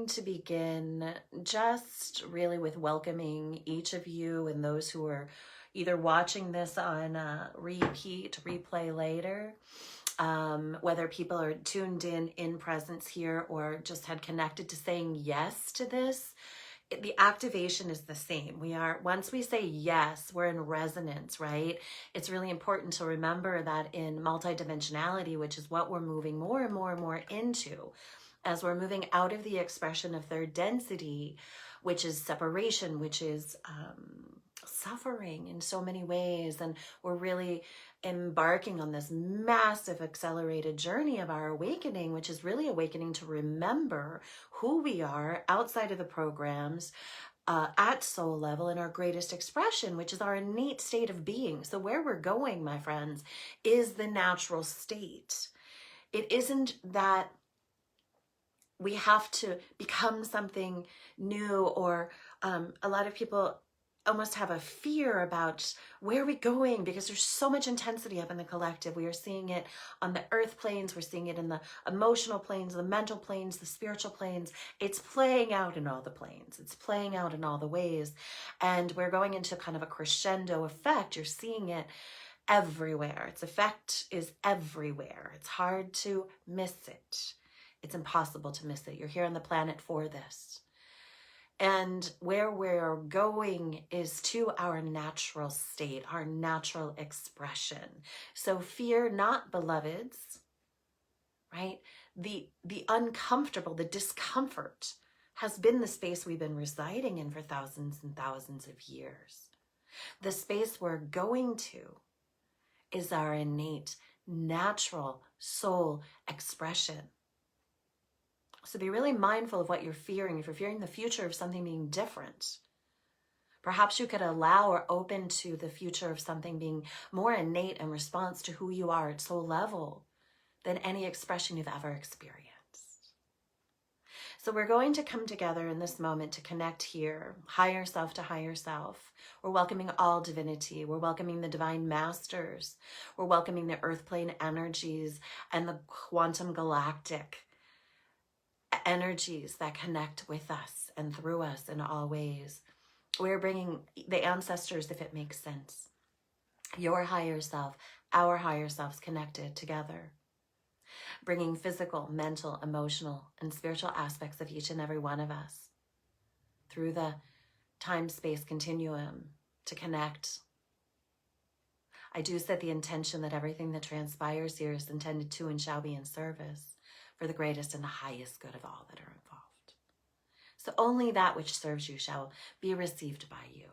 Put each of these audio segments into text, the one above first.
going to begin just really with welcoming each of you and those who are either watching this on repeat, replay later, whether people are tuned in presence here or just had connected to saying yes to this. The activation is the same. Once we say yes, we're in resonance, right? It's really important to remember that in multidimensionality, which is what we're moving more and more and more into, as we're moving out of the expression of third density, which is separation, which is suffering in so many ways. And we're really embarking on this massive accelerated journey of our awakening, which is really awakening to remember who we are outside of the programs, at soul level, in our greatest expression, which is our innate state of being. So where we're going, my friends, is the natural state. It isn't that we have to become something new, or a lot of people almost have a fear about where are we going, because there's so much intensity up in the collective. We are seeing it on the earth planes, we're seeing it in the emotional planes, the mental planes, the spiritual planes. It's playing out in all the planes. It's playing out in all the ways. And we're going into kind of a crescendo effect. You're seeing it everywhere. Its effect is everywhere. It's hard to miss it. It's impossible to miss it. You're here on the planet for this. And where we're going is to our natural state, our natural expression. So fear not, beloveds, right? The uncomfortable, the discomfort has been the space we've been residing in for thousands and thousands of years. The space we're going to is our innate, natural soul expression. So be really mindful of what you're fearing. If you're fearing the future of something being different, perhaps you could allow or open to the future of something being more innate in response to who you are at soul level than any expression you've ever experienced. So we're going to come together in this moment to connect here, higher self to higher self. We're welcoming all divinity. We're welcoming the divine masters. We're welcoming the earth plane energies and the quantum galactic energies that connect with us and through us in all ways. We're bringing the ancestors, if it makes sense. Your higher self, our higher selves connected together. Bringing physical, mental, emotional, and spiritual aspects of each and every one of us through the time-space continuum to connect. I do set the intention that everything that transpires here is intended to and shall be in service for the greatest and the highest good of all that are involved. So only that which serves you shall be received by you.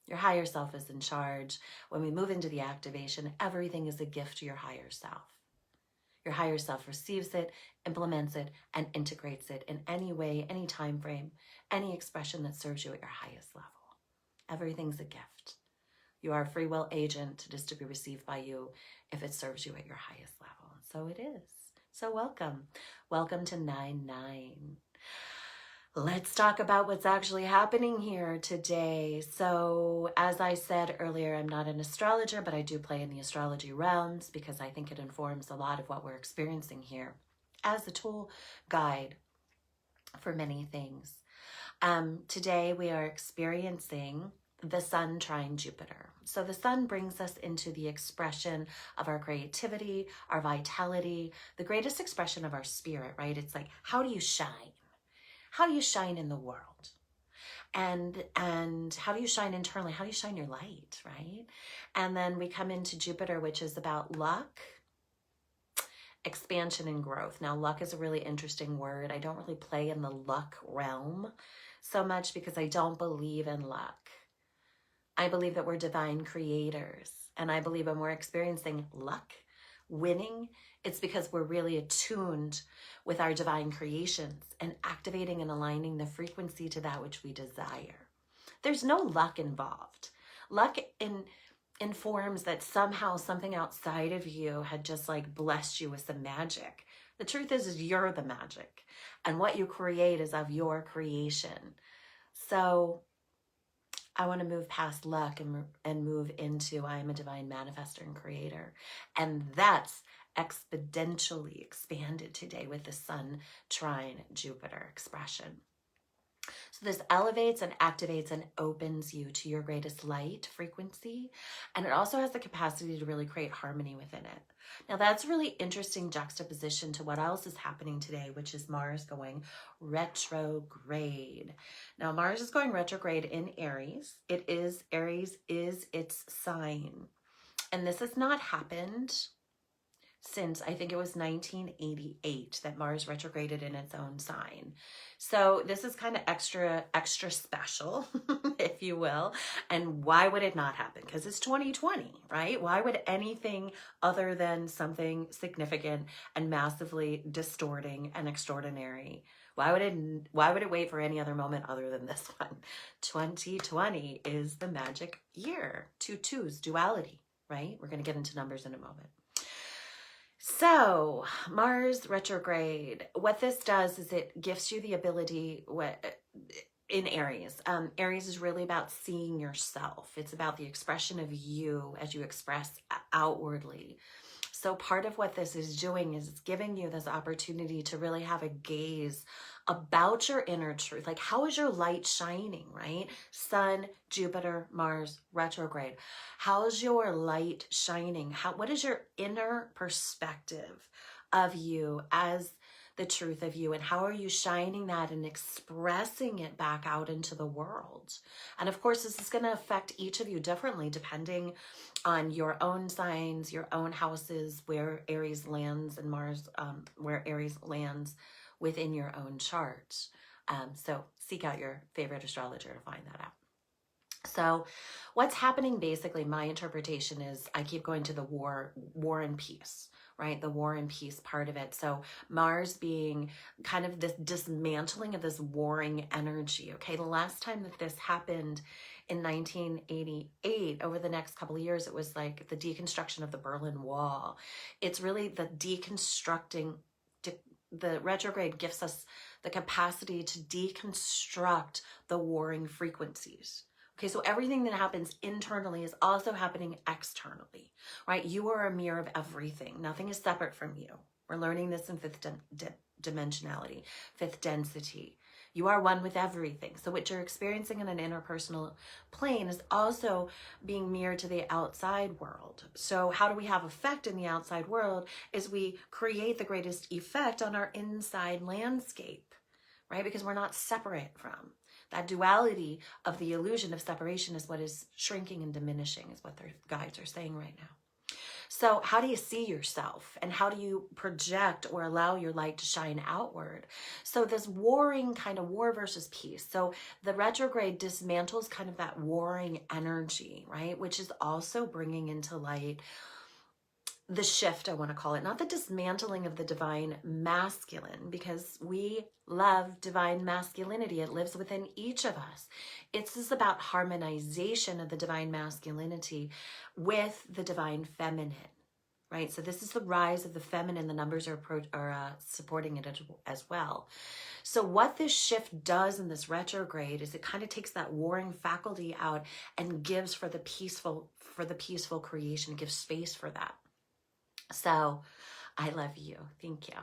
Your higher self is in charge. When we move into the activation, everything is a gift to your higher self. Your higher self receives it, implements it, and integrates it in any way, any time frame, any expression that serves you at your highest level. Everything's a gift. You are a free will agent. It is to be received by you if it serves you at your highest level. And so it is. So welcome. Welcome to 9-9. Let's talk about what's actually happening here today. So as I said earlier, I'm not an astrologer, but I do play in the astrology realms because I think it informs a lot of what we're experiencing here as a tool guide for many things. Today we are experiencing the Sun trine Jupiter. So the Sun brings us into the expression of our creativity, our vitality, the greatest expression of our spirit, right? It's like, how do you shine? How do you shine in the world? And how do you shine internally? How do you shine your light, right? And then we come into Jupiter, which is about luck, expansion, and growth. Now, luck is a really interesting word. I don't really play in the luck realm so much because I don't believe in luck. I believe that we're divine creators. And I believe when we're experiencing luck, winning, it's because we're really attuned with our divine creations and activating and aligning the frequency to that which we desire. There's no luck involved. Luck informs that somehow something outside of you had just like blessed you with some magic. The truth is you're the magic. And what you create is of your creation. So I want to move past luck and move into I am a divine manifestor and creator. And that's exponentially expanded today with the Sun trine Jupiter expression. So this elevates and activates and opens you to your greatest light frequency. And it also has the capacity to really create harmony within it. Now that's really interesting juxtaposition to what else is happening today, which is Mars going retrograde. Now Mars is going retrograde in Aries. Aries is its sign. And this has not happened since I think it was 1988 that Mars retrograded in its own sign. So this is kind of extra special, if you will. And why would it not happen? Because it's 2020, right? Why would anything other than something significant and massively distorting and extraordinary, why would it wait for any other moment other than this one? 2020 is the magic year. 2 twos, duality, right? We're going to get into numbers in a moment. So Mars retrograde, what this does is it gives you the ability in Aries. Aries is really about seeing yourself. It's about the expression of you as you express outwardly. So part of what this is doing is it's giving you this opportunity to really have a gaze about your inner truth. Like, how is your light shining, right? Sun, Jupiter, Mars, retrograde. How's your light shining? What is your inner perspective of you as the truth of you? And how are you shining that and expressing it back out into the world? And of course, this is going to affect each of you differently depending on your own signs, your own houses, where Aries lands, and Mars, where Aries lands within your own chart. So seek out your favorite astrologer to find that out. So what's happening, basically, my interpretation is, I keep going to the war and peace, right? The war and peace part of it. So Mars being kind of this dismantling of this warring energy. Okay, the last time that this happened in 1988, over the next couple of years, it was like the deconstruction of the Berlin Wall. It's really the deconstructing. The retrograde gives us the capacity to deconstruct the warring frequencies. Okay, so everything that happens internally is also happening externally, right? You are a mirror of everything. Nothing is separate from you. We're learning this in fifth dimensionality, fifth density. You are one with everything. So what you're experiencing in an interpersonal plane is also being mirrored to the outside world. So how do we have effect in the outside world is we create the greatest effect on our inside landscape, right? Because we're not separate from. That duality of the illusion of separation is what is shrinking and diminishing, is what their guides are saying right now. So how do you see yourself, and how do you project or allow your light to shine outward? So this warring kind of war versus peace. So the retrograde dismantles kind of that warring energy, right? Which is also bringing into light the shift, I want to call it, not the dismantling of the divine masculine, because we love divine masculinity. It lives within each of us. It's just about harmonization of the divine masculinity with the divine feminine, right? So this is the rise of the feminine. The numbers are supporting it as well. So what this shift does in this retrograde is it kind of takes that warring faculty out and gives for the peaceful creation, it gives space for that. So I love you. Thank you.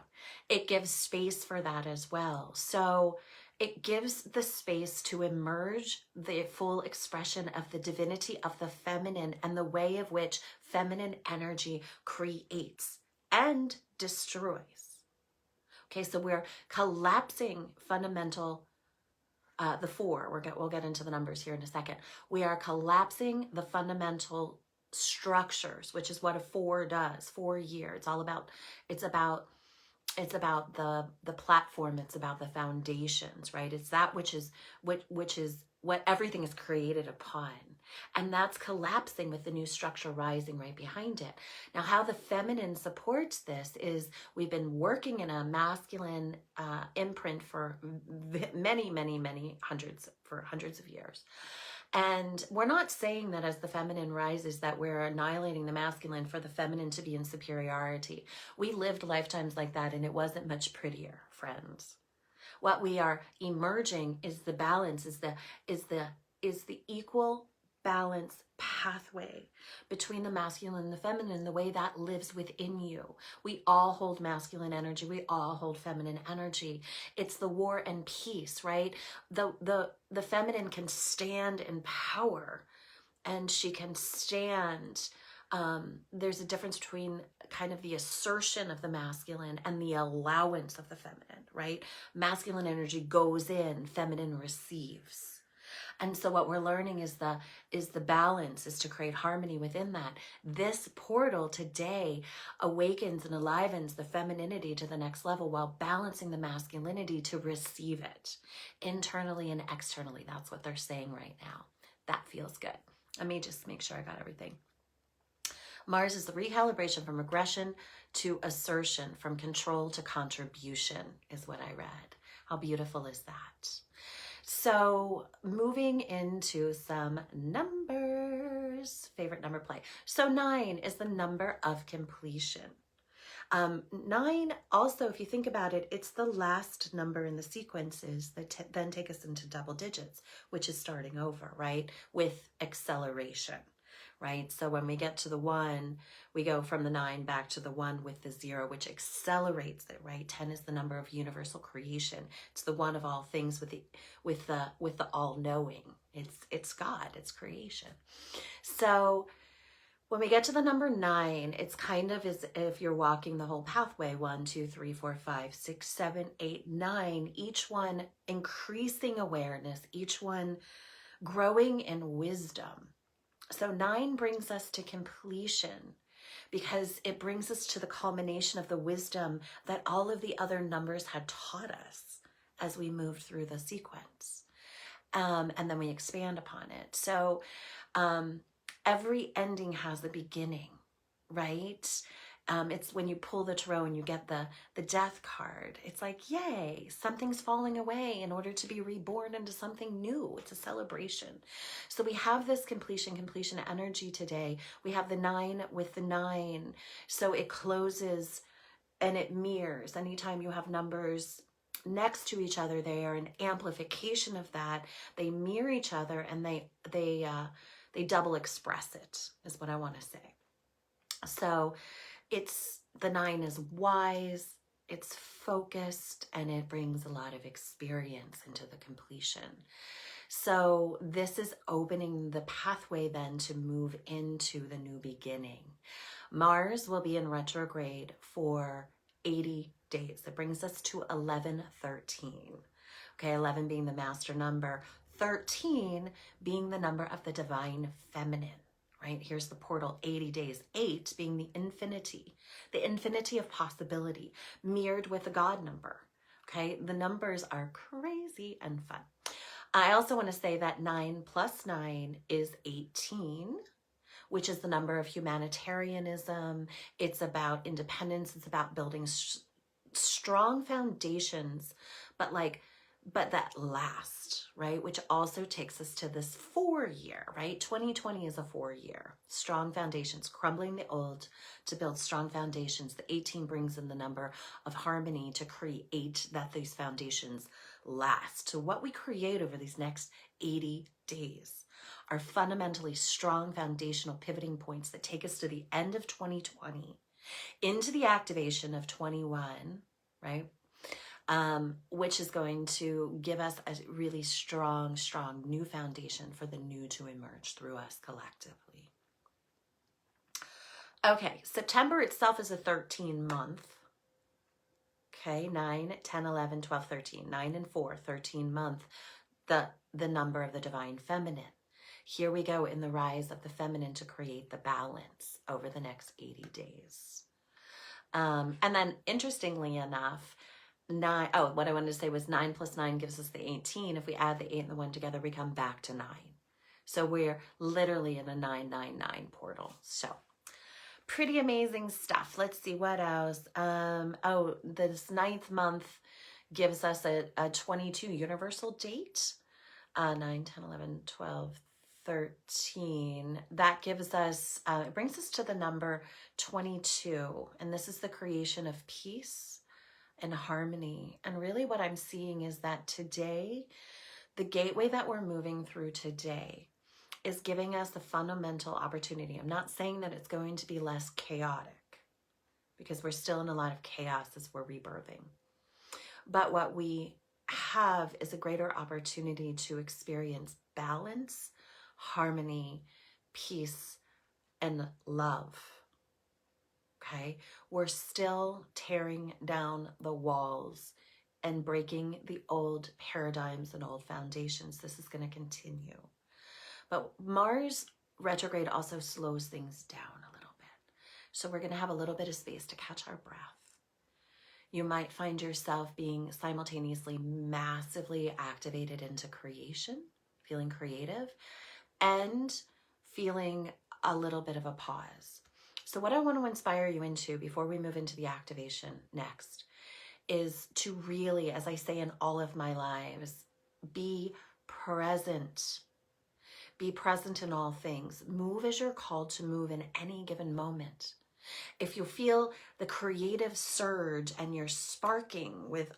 It gives space for that as well. So it gives the space to emerge the full expression of the divinity of the feminine and the way of which feminine energy creates and destroys. Okay, so we're collapsing fundamental, the four. We'll get into the numbers here in a second. We are collapsing the fundamental structures, which is what a 4 does. 4 year. It's about the platform. It's about the foundations, right? It's that which is what everything is created upon. And that's collapsing with the new structure rising right behind it. Now, how the feminine supports this is we've been working in a masculine imprint for many hundreds of years. And we're not saying that as the feminine rises that we're annihilating the masculine for the feminine to be in superiority. We lived lifetimes like that, and it wasn't much prettier, friends. What we are emerging is the balance, is the equal balance pathway between the masculine and the feminine, the way that lives within you. We all hold masculine energy. We all hold feminine energy. It's the war and peace, right? The feminine can stand in power, and she can stand. There's a difference between kind of the assertion of the masculine and the allowance of the feminine, right? Masculine energy goes in, feminine receives. And so what we're learning is the balance, is to create harmony within that. This portal today awakens and alivens the femininity to the next level while balancing the masculinity to receive it internally and externally. That's what they're saying right now. That feels good. Let me just make sure I got everything. Mars is the recalibration from aggression to assertion, from control to contribution, is what I read. How beautiful is that? So moving into some numbers, favorite number play. So 9 is the number of completion. 9 also, if you think about it, it's the last number in the sequences that then take us into double digits, which is starting over, right? With acceleration, right? So when we get to the 1, we go from the 9 back to the 1 with the 0, which accelerates it, right? 10 is the number of universal creation. It's the one of all things with the all-knowing. It's God, it's creation. So when we get to the number 9, it's kind of as if you're walking the whole pathway, 1, 2, 3, 4, 5, 6, 7, 8, 9, each one increasing awareness, each one growing in wisdom. So 9 brings us to completion because it brings us to the culmination of the wisdom that all of the other numbers had taught us as we moved through the sequence. And then we expand upon it. So every ending has a beginning, right? It's when you pull the tarot and you get the death card. It's like, yay, something's falling away in order to be reborn into something new. It's a celebration. So we have this completion energy today. We have the 9 with the 9. So it closes and it mirrors. Anytime you have numbers next to each other, they are an amplification of that. They mirror each other and they double express it, is what I want to say. So the 9 is wise, it's focused, and it brings a lot of experience into the completion. So this is opening the pathway then to move into the new beginning. Mars will be in retrograde for 80 days. It brings us to 1113. Okay, 11 being the master number, 13 being the number of the divine feminine. Right? Here's the portal, 80 days. 8 being the infinity of possibility, mirrored with the God number. Okay? The numbers are crazy and fun. I also want to say that 9 plus 9 is 18, which is the number of humanitarianism. It's about independence. It's about building strong foundations, but that last, right? Which also takes us to this 4-year, right? 2020 is a 4-year. Strong foundations, crumbling the old to build strong foundations. The 18 brings in the number of harmony to create that these foundations last. So what we create over these next 80 days are fundamentally strong foundational pivoting points that take us to the end of 2020, into the activation of 21, right? Which is going to give us a really strong new foundation for the new to emerge through us collectively. Okay, September itself is a 13 month. Okay, 9, 10, 11, 12, 13. 9 and 4, 13 month, the number of the divine feminine. Here we go in the rise of the feminine to create the balance over the next 80 days. And then interestingly enough, what I wanted to say was 9 plus 9 gives us the 18. If we add the 8 and the 1 together, we come back to 9. So we're literally in a 999 portal. So pretty amazing stuff. Let's see what else. This 9th month gives us a 22 universal date. 9, 10, 11, 12, 13. That gives us, it brings us to the number 22. And this is the creation of peace and harmony. And really what I'm seeing is that today, the gateway that we're moving through today is giving us the fundamental opportunity. I'm not saying that it's going to be less chaotic, because we're still in a lot of chaos as we're rebirthing. But what we have is a greater opportunity to experience balance, harmony, peace, and love. Okay? We're still tearing down the walls and breaking the old paradigms and old foundations. This is going to continue. But Mars retrograde also slows things down a little bit. So we're going to have a little bit of space to catch our breath. You might find yourself being simultaneously massively activated into creation, feeling creative, and feeling a little bit of a pause. So what I want to inspire you into before we move into the activation next is to really, as I say in all of my lives, be present. Be present in all things. Move as you're called to move in any given moment. If you feel the creative surge and you're sparking with,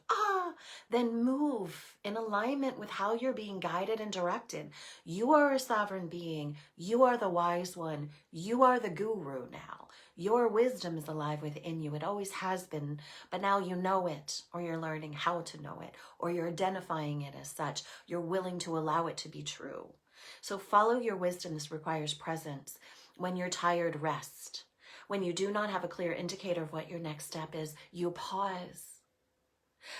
then move in alignment with how you're being guided and directed. You are a sovereign being. You are the wise one. You are the guru now. Your wisdom is alive within you. It always has been, but now you know it, or you're learning how to know it, or you're identifying it as such. You're willing to allow it to be true. So follow your wisdom. This requires presence. When you're tired, rest. When you do not have a clear indicator of what your next step is, you pause.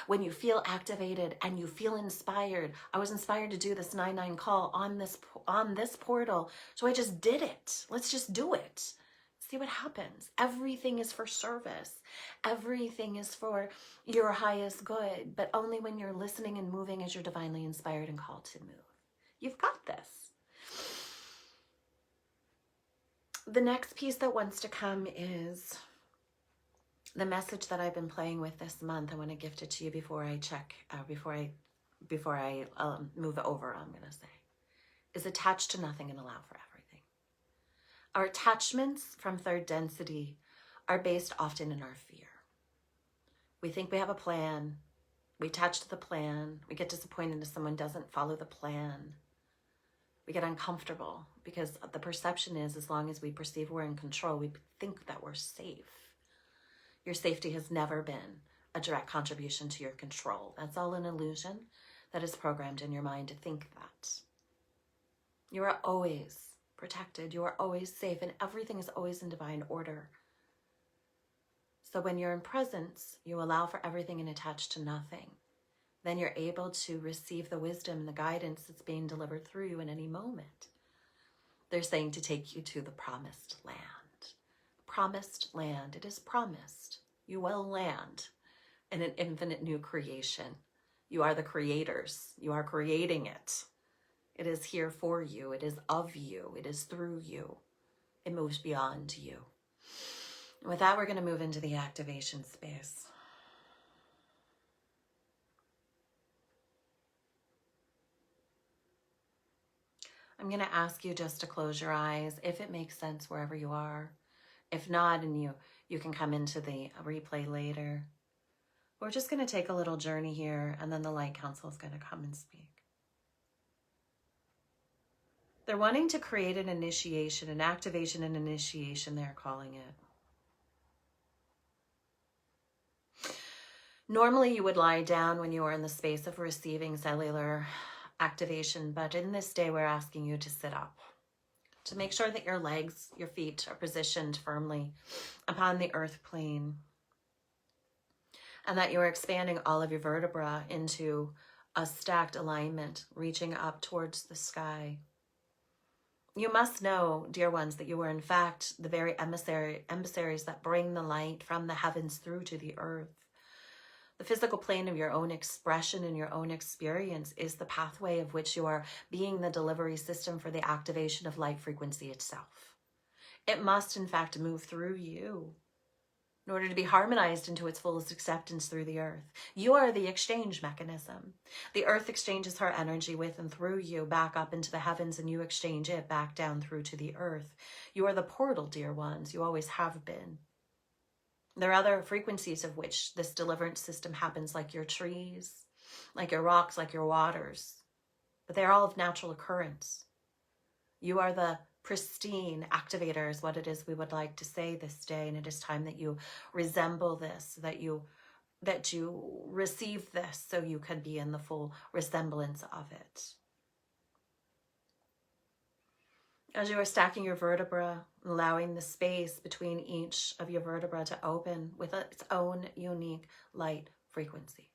When you feel activated and you feel inspired, I was inspired to do this 9-9 call on this portal, so I just did it. Let's just do it. See what happens. Everything is for service. Everything is for your highest good, but only when you're listening and moving as you're divinely inspired and called to move. You've got this. The next piece that wants to come is the message that I've been playing with this month. I want to gift it to you before I check, before I move over, I'm going to say, is attach to nothing and allow for everything. Our attachments from third density are based often in our fear. We think we have a plan. We attach to the plan. We get disappointed if someone doesn't follow the plan. We get uncomfortable because the perception is, as long as we perceive we're in control, we think that we're safe. Your safety has never been a direct contribution to your control. That's all an illusion that is programmed in your mind to think that. You are always protected. You are always safe, and everything is always in divine order. So when you're in presence, you allow for everything and attach to nothing. Then you're able to receive the wisdom and the guidance that's being delivered through you in any moment. They're saying to take you to the promised land. Promised land. It is promised. You will land in an infinite new creation. You are the creators. You are creating it. It is here for you. It is of you. It is through you. It moves beyond you. And with that, we're going to move into the activation space. I'm going to ask you just to close your eyes if it makes sense wherever you are. If not, and you can come into the replay later. We're just going to take a little journey here, and then the light council is going to come and speak. They're wanting to create an initiation, an activation and initiation, they're calling it. Normally you would lie down when you are in the space of receiving cellular activation, but in this day we're asking you to sit up, to make sure that your legs, your feet are positioned firmly upon the earth plane, and that you are expanding all of your vertebrae into a stacked alignment, reaching up towards the sky. You must know, dear ones, that you are in fact the very emissaries that bring the light from the heavens through to the earth. The physical plane of your own expression and your own experience is the pathway of which you are being the delivery system for the activation of light frequency itself. It must, in fact, move through you in order to be harmonized into its fullest acceptance through the earth. You are the exchange mechanism. The earth exchanges her energy with and through you back up into the heavens, and you exchange it back down through to the earth. You are the portal, dear ones. You always have been. There are other frequencies of which this deliverance system happens, like your trees, like your rocks, like your waters. But they're all of natural occurrence. You are the pristine activator is what it is we would like to say this day. And it is time that you resemble this, that you receive this so you can be in the full resemblance of it. As you are stacking your vertebra, allowing the space between each of your vertebra to open with its own unique light frequency.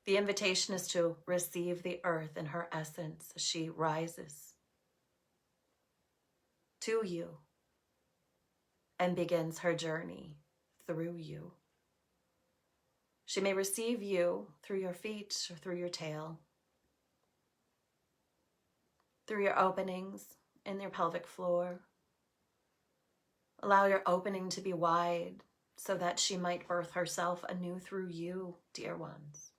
The invitation is to receive the earth in her essence as she rises to you and begins her journey through you. She may receive you through your feet or through your tail, through your openings in your pelvic floor. Allow your opening to be wide so that she might birth herself anew through you, dear ones.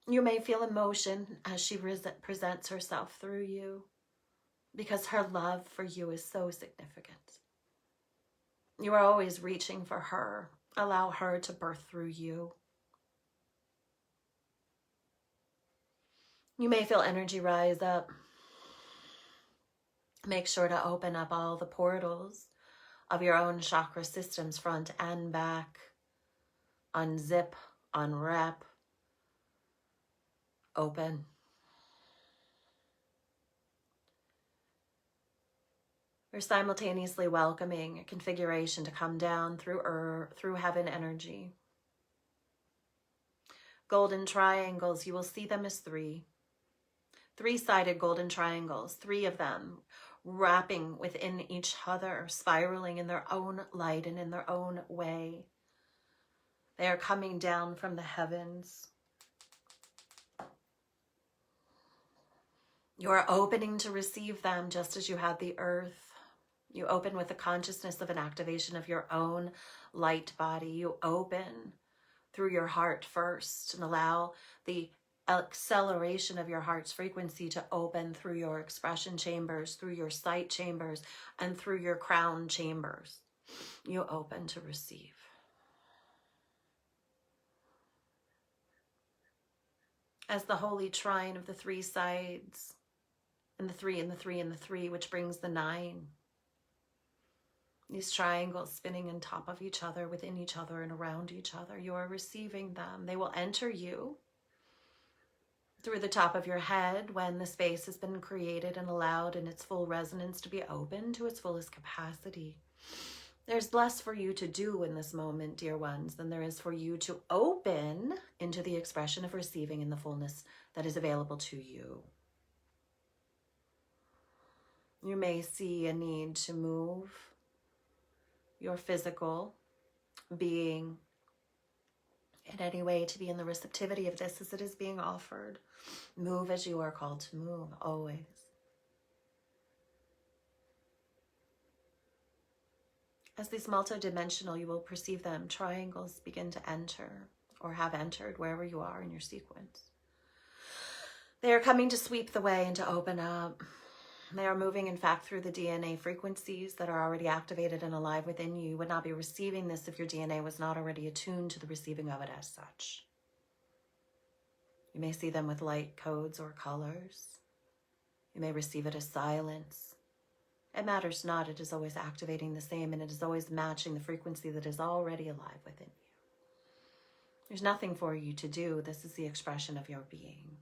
You may feel emotion as she presents herself through you because her love for you is so significant. You are always reaching for her. Allow her to birth through you. You may feel energy rise up. Make sure to open up all the portals of your own chakra systems, front and back. Unzip, unwrap, open. We're simultaneously welcoming a configuration to come down through heaven energy. Golden triangles, you will see them as three-sided golden triangles, 3 of them wrapping within each other, spiraling in their own light and in their own way. They are coming down from the heavens. You are opening to receive them just as you had the earth. You open with the consciousness of an activation of your own light body. You open through your heart first and allow the acceleration of your heart's frequency to open through your expression chambers, through your sight chambers, and through your crown chambers. You open to receive. As the holy trine of the 3 sides, and the 3 and the 3 and the 3, which brings the 9. These triangles spinning on top of each other, within each other, and around each other. You are receiving them. They will enter you through the top of your head when the space has been created and allowed in its full resonance to be open to its fullest capacity. There's less for you to do in this moment, dear ones, than there is for you to open into the expression of receiving in the fullness that is available to you. You may see a need to move your physical being in any way to be in the receptivity of this as it is being offered. Move as you are called to move, always. As these multidimensional, you will perceive them, triangles begin to enter or have entered wherever you are in your sequence. They are coming to sweep the way and to open up. They are moving, in fact, through the DNA frequencies that are already activated and alive within you. You would not be receiving this if your DNA was not already attuned to the receiving of it as such. You may see them with light codes or colors. You may receive it as silence. It matters not. It is always activating the same, and it is always matching the frequency that is already alive within you. There's nothing for you to do. This is the expression of your being.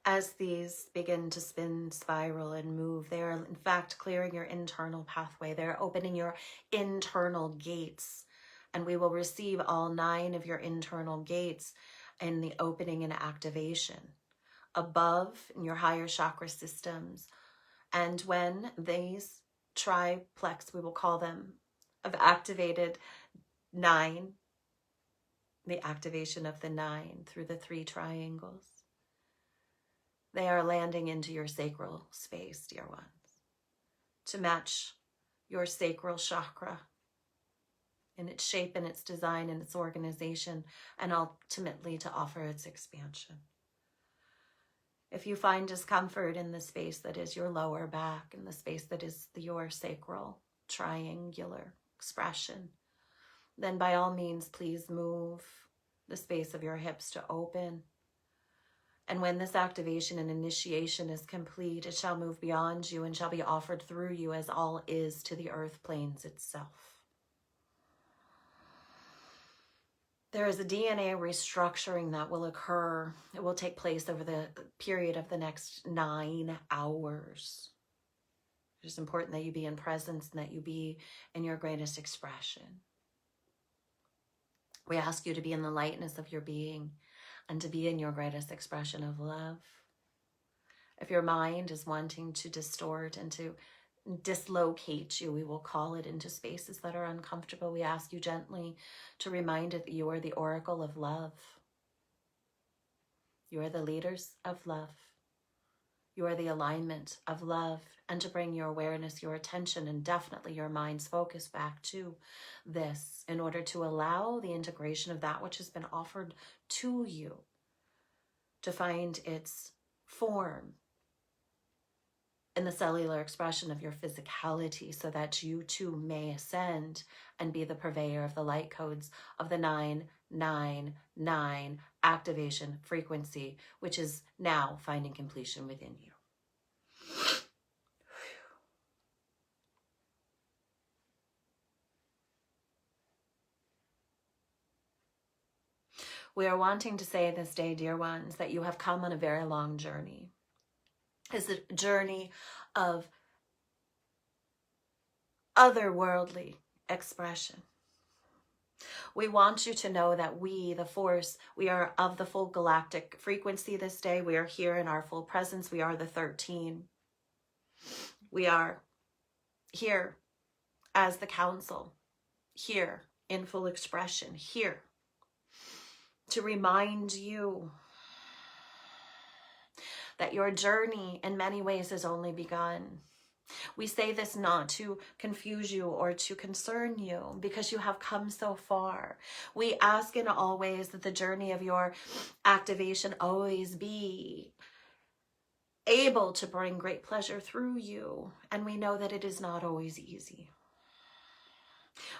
As these begin to spin, spiral, and move, they are in fact clearing your internal pathway. They're opening your internal gates, and we will receive all 9 of your internal gates in the opening and activation above in your higher chakra systems. And when these triplex, we will call them, have activated 9, the activation of the 9 through the 3 triangles, they are landing into your sacral space, dear ones, to match your sacral chakra in its shape and its design and its organization, and ultimately to offer its expansion. If you find discomfort in the space that is your lower back, in the space that is your sacral triangular expression, then by all means, please move the space of your hips to open And when this activation and initiation is complete, it shall move beyond you and shall be offered through you as all is to the earth planes itself. There is a DNA restructuring that will occur. It will take place over the period of the next 9 hours. It is important that you be in presence and that you be in your greatest expression. We ask you to be in the lightness of your being and to be in your greatest expression of love. If your mind is wanting to distort and to dislocate you, we will call it into spaces that are uncomfortable. We ask you gently to remind it that you are the oracle of love. You are the leaders of love. You are the alignment of love, and to bring your awareness, your attention, and definitely your mind's focus back to this in order to allow the integration of that which has been offered to you to find its form in the cellular expression of your physicality, so that you too may ascend and be the purveyor of the light codes of the 999 activation frequency, which is now finding completion within you. We are wanting to say this day, dear ones, that you have come on a very long journey. It's a journey of otherworldly expression. We want you to know that we, the force, we are of the full galactic frequency this day. We are here in our full presence. We are the 13. We are here as the council, here in full expression, here to remind you that your journey in many ways has only begun. We say this not to confuse you or to concern you, because you have come so far. We ask in all ways that the journey of your activation always be able to bring great pleasure through you. And we know that it is not always easy.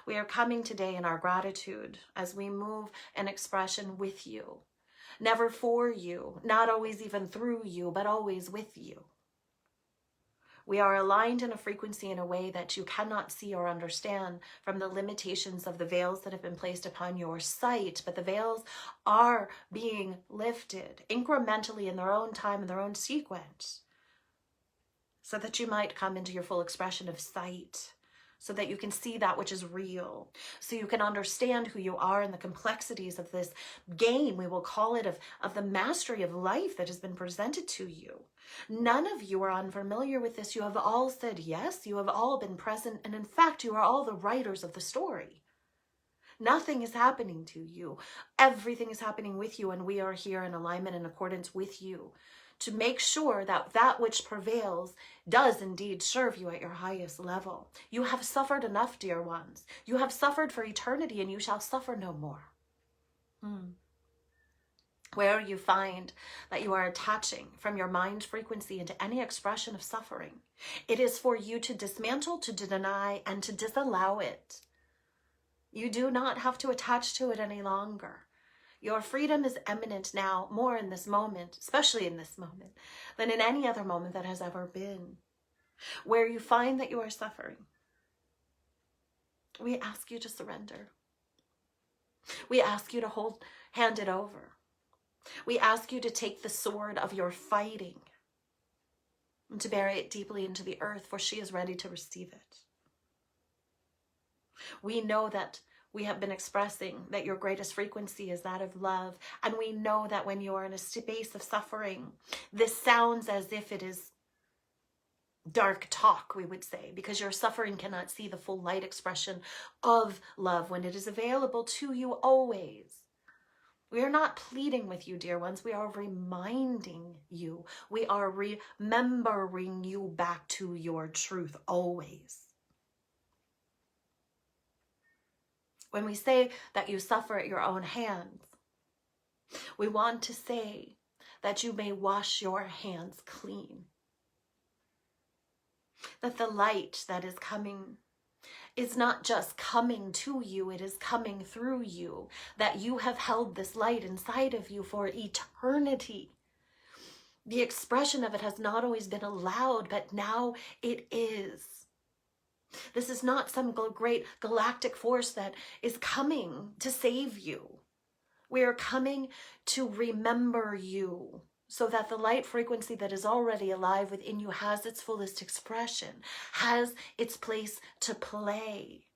We are coming today in our gratitude as we move an expression with you. Never for you, not always even through you, but always with you. We are aligned in a frequency in a way that you cannot see or understand from the limitations of the veils that have been placed upon your sight, but the veils are being lifted incrementally in their own time, in their own sequence, so that you might come into your full expression of sight, so that you can see that which is real, so you can understand who you are and the complexities of this game, we will call it, of the mastery of life that has been presented to you. None of you are unfamiliar with this. You have all said yes. You have all been present. And in fact, you are all the writers of the story. Nothing is happening to you. Everything is happening with you. And we are here in alignment in accordance with you to make sure that that which prevails does indeed serve you at your highest level. You have suffered enough, dear ones. You have suffered for eternity, and you shall suffer no more. Where you find that you are attaching from your mind frequency into any expression of suffering, it is for you to dismantle, to deny, and to disallow it. You do not have to attach to it any longer. Your freedom is imminent now, more in this moment, especially in this moment, than in any other moment that has ever been. Where you find that you are suffering, we ask you to surrender. We ask you to hand it over. We ask you to take the sword of your fighting and to bury it deeply into the earth, for she is ready to receive it. We know that we have been expressing that your greatest frequency is that of love. And we know that when you are in a space of suffering, this sounds as if it is dark talk, we would say, because your suffering cannot see the full light expression of love when it is available to you always. We are not pleading with you, dear ones. We are reminding you. We are remembering you back to your truth always. When we say that you suffer at your own hands, we want to say that you may wash your hands clean. That the light that is coming is not just coming to you, it is coming through you. That you have held this light inside of you for eternity. The expression of it has not always been allowed, but now it is. This is not some great galactic force that is coming to save you. We are coming to remember you so that the light frequency that is already alive within you has its fullest expression, has its place to play.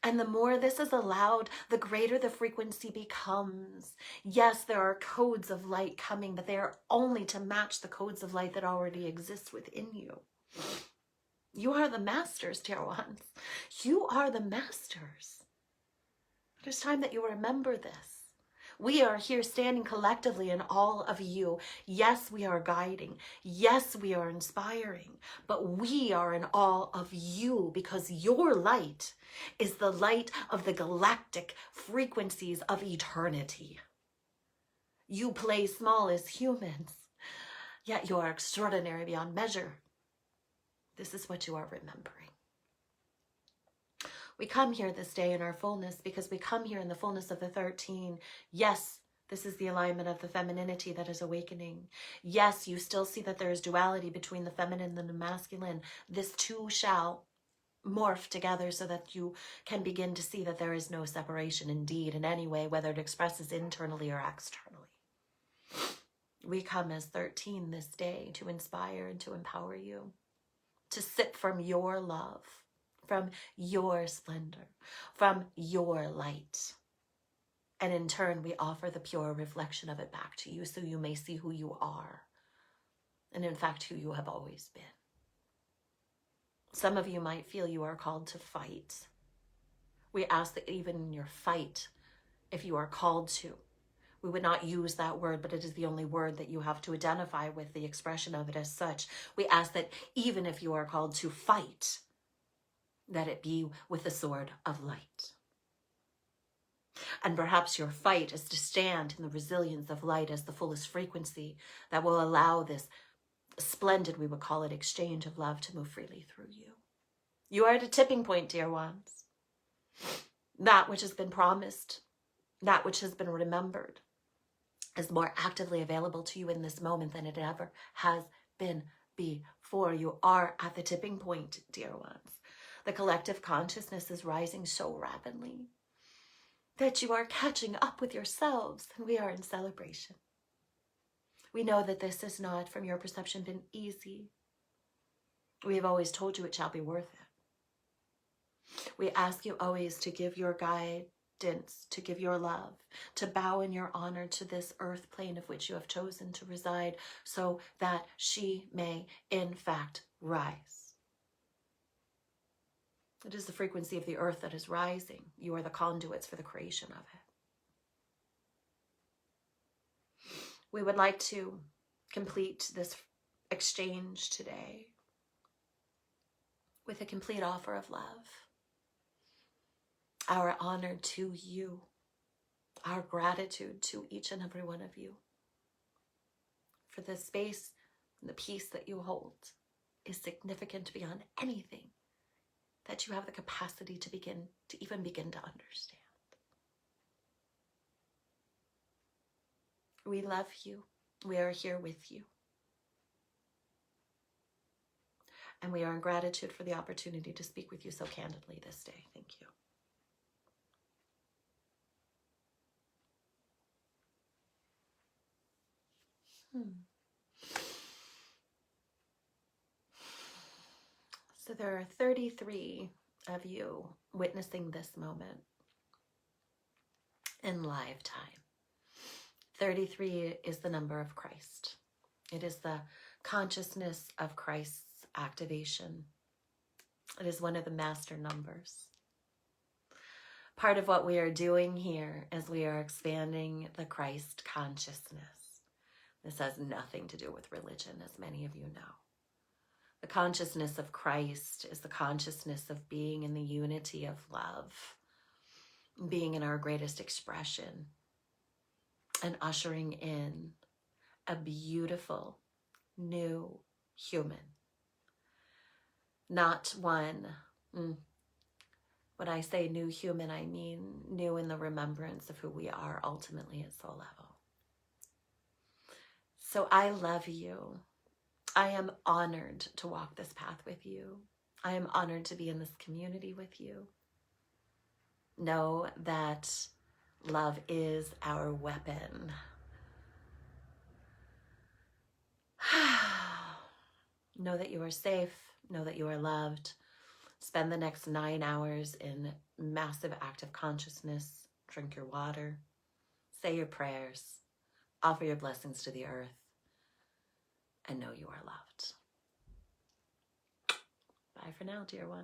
And the more this is allowed, the greater the frequency becomes. Yes, there are codes of light coming, but they are only to match the codes of light that already exist within you. You are the masters, dear ones. You are the masters. It is time that you remember this. We are here standing collectively in all of you. Yes, we are guiding. Yes, we are inspiring. But we are in all of you because your light is the light of the galactic frequencies of eternity. You play small as humans, yet you are extraordinary beyond measure. This is what you are remembering. We come here this day in our fullness because we come here in the fullness of the 13. Yes, this is the alignment of the femininity that is awakening. Yes, you still see that there is duality between the feminine and the masculine. This too shall morph together so that you can begin to see that there is no separation indeed in any way, whether it expresses internally or externally. We come as 13 this day to inspire and to empower you, to sip from your love, from your splendor, from your light. And in turn, we offer the pure reflection of it back to you so you may see who you are. And in fact, who you have always been. Some of you might feel you are called to fight. We ask that even in your fight, if you are called to, we would not use that word, but it is the only word that you have to identify with the expression of it as such. We ask that even if you are called to fight, that it be with the sword of light. And perhaps your fight is to stand in the resilience of light as the fullest frequency that will allow this splendid, we would call it, exchange of love to move freely through you. You are at a tipping point, dear ones. That which has been promised, that which has been remembered, is more actively available to you in this moment than it ever has been before. You are at the tipping point, dear ones. The collective consciousness is rising so rapidly that you are catching up with yourselves, and we are in celebration. We know that this has not, from your perception, been easy. We have always told you it shall be worth it. We ask you always to give your guidance, to give your love, to bow in your honor to this earth plane of which you have chosen to reside, so that she may, in fact, rise. It is the frequency of the earth that is rising. You are the conduits for the creation of it. We would like to complete this exchange today with a complete offer of love. Our honor to you, our gratitude to each and every one of you for the space and the peace that you hold is significant beyond anything that you have the capacity to even begin to understand. We love you. We are here with you. And we are in gratitude for the opportunity to speak with you so candidly this day. Thank you. So there are 33 of you witnessing this moment in live time. 33 is the number of Christ. It is the consciousness of Christ's activation. It is one of the master numbers. Part of what we are doing here is we are expanding the Christ consciousness. This has nothing to do with religion, as many of you know. The consciousness of Christ is the consciousness of being in the unity of love, being in our greatest expression, and ushering in a beautiful new human. Not one, when I say new human, I mean new in the remembrance of who we are ultimately at soul level. So I love you. I am honored to walk this path with you. I am honored to be in this community with you. Know that love is our weapon. Know that you are safe. Know that you are loved. Spend the next 9 hours in massive active consciousness. Drink your water. Say your prayers. Offer your blessings to the earth. And know you are loved. Bye for now, dear one.